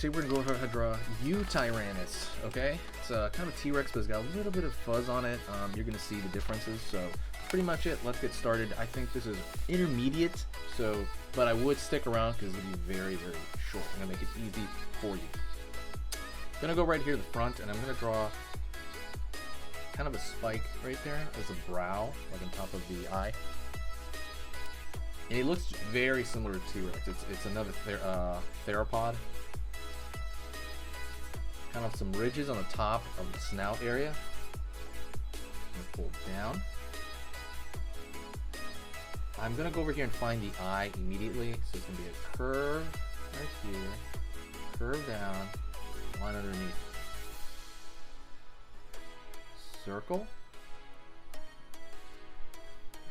today we're going to go ahead and draw Yutyrannus, okay? It's kind of a T-Rex, but it's got a little bit of fuzz on it. You're going to see the differences, so pretty much it. Let's get started. I think this is intermediate, so, but I would stick around because it'll be very, very short. I'm going to make it easy for you. I'm going to go right here to the front, and I'm going to draw kind of a spike right there as a brow, like on top of the eye. And he looks very similar to T-Rex. It's another theropod. Kind of some ridges on the top of the snout area. I'm gonna pull down. I'm gonna go over here and find the eye immediately. So it's gonna be a curve right here, curve down, line underneath, circle,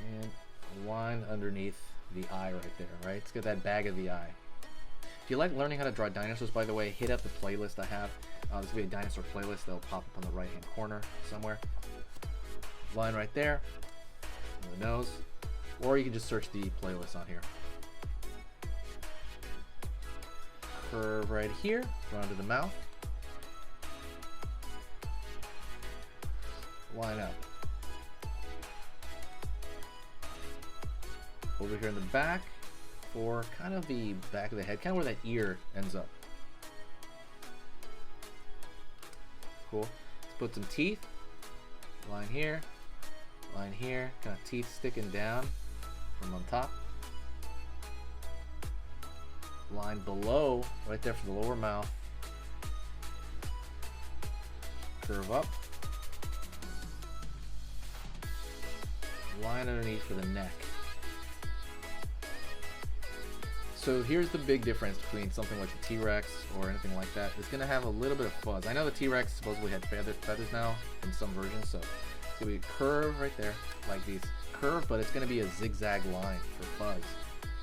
and line underneath the eye right there, right? Let's get that bag of the eye. If you like learning how to draw dinosaurs, by the way, hit up the playlist I have. This will be a dinosaur playlist that'll pop up on the right hand corner somewhere. Line right there, on the nose, or you can just search the playlist on here. Curve right here, round to the mouth. Line up. Over here in the back, or kind of the back of the head, kind of where that ear ends up. Cool. Let's put some teeth. Line here, kind of teeth sticking down from on top. Line below, right there for the lower mouth. Curve up. Line underneath for the neck. So here's the big difference between something like a T-Rex or anything like that. It's going to have a little bit of fuzz. I know the T-Rex supposedly had feathers now in some versions, so it's going to be a curve right there, like these. Curve, but it's going to be a zigzag line for fuzz.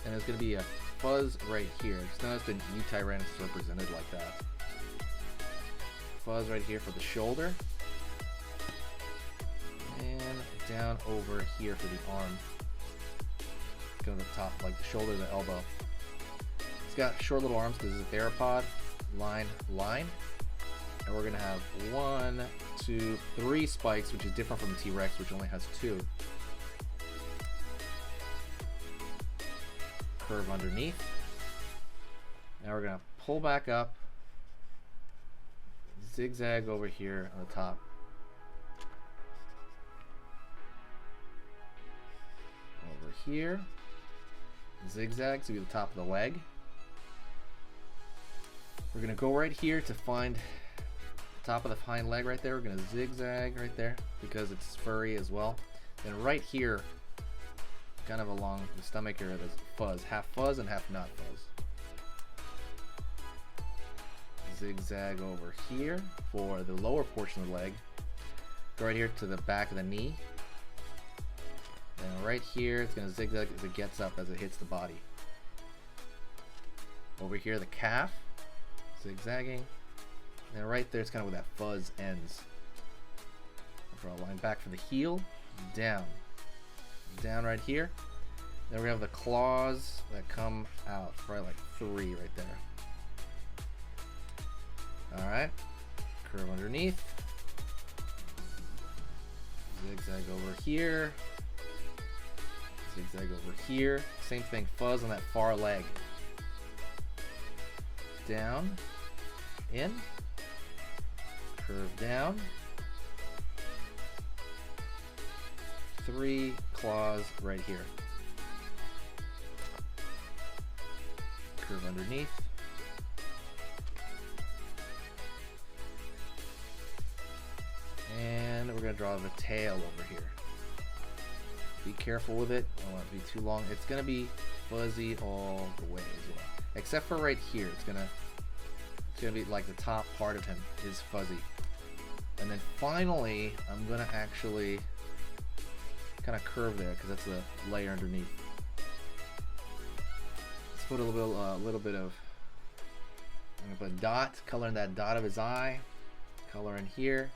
And there's going to be a fuzz right here. Just notice the Yutyrannus is represented like that. Fuzz right here for the shoulder. And down over here for the arm. Go to the top, like the shoulder, the elbow. It's got short little arms because it's a theropod. Line, line. And we're going to have 1, 2, 3 spikes, which is different from the T-Rex, which only has 2. Curve underneath. Now we're going to pull back up. Zigzag over here on the top. Over here. Zigzag to be the top of the leg. We're going to go right here to find the top of the hind leg right there. We're going to zigzag right there because it's furry as well. Then right here, kind of along the stomach area, there's fuzz and half not fuzz. Zigzag over here for the lower portion of the leg. Go right here to the back of the knee. And right here, it's going to zigzag as it gets up, as it hits the body. Over here, the calf, zigzagging. And right there, it's kind of where that fuzz ends. Draw a line back for the heel, down. Down right here. Then we have the claws that come out, right, like 3 right there. Alright, curve underneath. Zigzag over here. Zigzag over here. Same thing, fuzz on that far leg. Down, in, curve down. 3 claws right here. Curve underneath. And we're going to draw the tail over here. Be careful with it. I don't want it to be too long. It's going to be fuzzy all the way as well. Except for right here. It's going to be like the top part of him is fuzzy. And then finally, I'm going to actually kind of curve there because that's the layer underneath. Let's put a little bit of, I'm going to put a dot, color in that dot of his eye, color in here.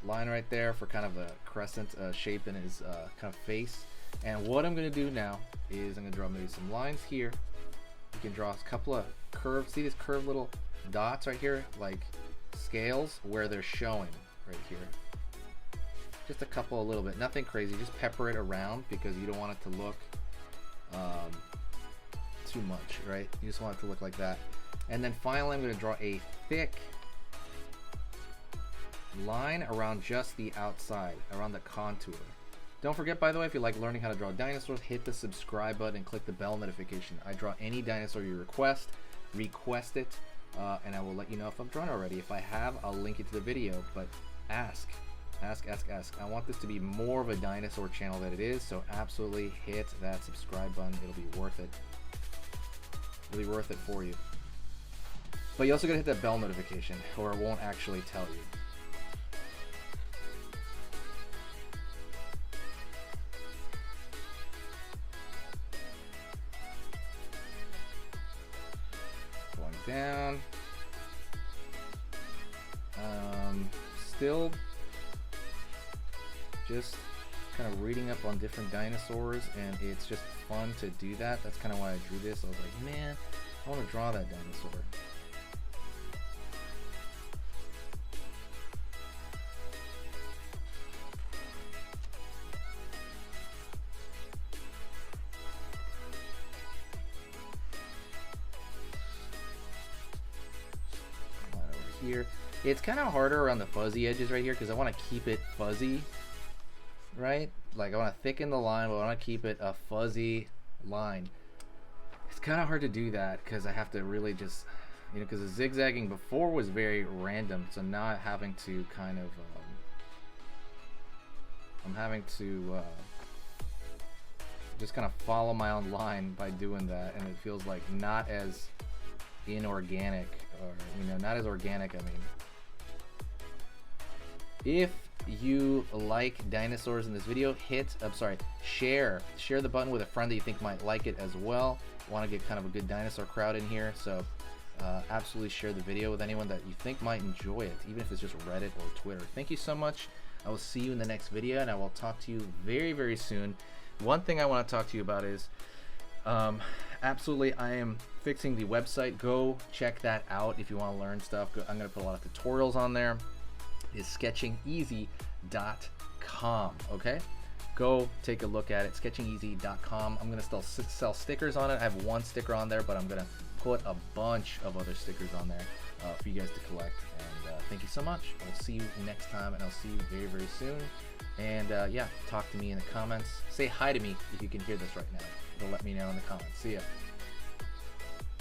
Line right there for kind of a crescent shape in his kind of face. And what I'm going to do now is I'm going to draw maybe some lines here. You can draw a couple of curved, see these curved little dots right here, like scales where they're showing right here. Just a couple, a little bit, nothing crazy. Just pepper it around because you don't want it to look too much, right? You just want it to look like that. And then finally, I'm going to draw a thick line around just the outside, around the contour. Don't forget, by the way, if you like learning how to draw dinosaurs, hit the subscribe button and click the bell notification. I draw any dinosaur you request it, and I will let you know if I've drawn already. If I have, I'll link it to the video, but ask. I want this to be more of a dinosaur channel than it is, so absolutely hit that subscribe button. It'll be worth it. It'll be worth it for you. But you also gotta hit that bell notification, or it won't actually tell you. Down. Still just kind of reading up on different dinosaurs, and it's just fun to do that. That's kind of why I drew this. I was like, man, I want to draw that dinosaur. Here. It's kind of harder around the fuzzy edges right here because I want to keep it fuzzy, right? Like I want to thicken the line, but I want to keep it a fuzzy line. It's kind of hard to do that because I have to really just, you know, because the zigzagging before was very random, so now I'm having to kind of, just kind of follow my own line by doing that, and it feels like not as inorganic, or not as organic. I mean, if you like dinosaurs in this video, share the button with a friend that you think might like it as well. Want to get kind of a good dinosaur crowd in here, so absolutely share the video with anyone that you think might enjoy it, even if it's just Reddit or Twitter. Thank you so much. I will see you in the next video, and I will talk to you very, very soon. One thing I want to talk to you about is absolutely, I am fixing the website. Go check that out if you want to learn stuff. I'm going to put a lot of tutorials on there. It's sketchingeasy.com. Okay, go take a look at it. sketchingeasy.com. I'm going to still sell stickers on it. I have one sticker on there, but I'm going to put a bunch of other stickers on there for you guys to collect. And thank you so much. I'll see you next time, and I'll see you very, very soon. And yeah, talk to me in the comments. Say hi to me if you can hear this right now. It'll let me know in the comments. See ya.